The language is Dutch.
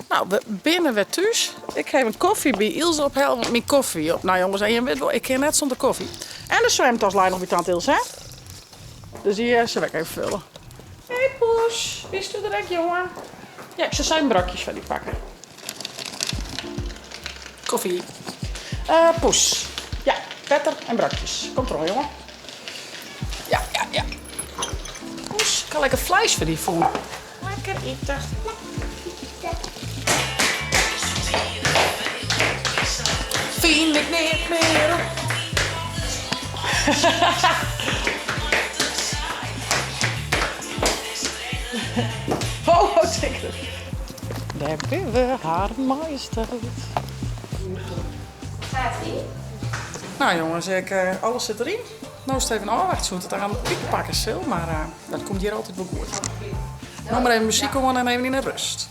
Nou, we binnen weer thuis. Ik heb een koffie bij Ilse ophalen, want mijn koffie op. Nou jongens, en je weet wel, ik kan net zonder koffie. En de zwemtas lijkt nog bij tante Ilse, hè? Dus die zal ik even vullen. Hé hey, Poes, wist u direct, jongen? Ja, ik zal zijn brokjes van die pakken. Koffie. Poes. Ja, petter en brokjes. Komt er al, jongen. Ja. Poes, ik kan lekker vlees voor die voelen. Lekker eten. Vind ik niet meer. Oh, zeker. Daar ben we, haar majesteit. Gaat ie? Nou jongens, alles zit erin. Nou is het even afwachten, zo het aan de piek pakken zo, maar dat komt hier altijd wel goed. Nou maar even muziek om en even in de rust.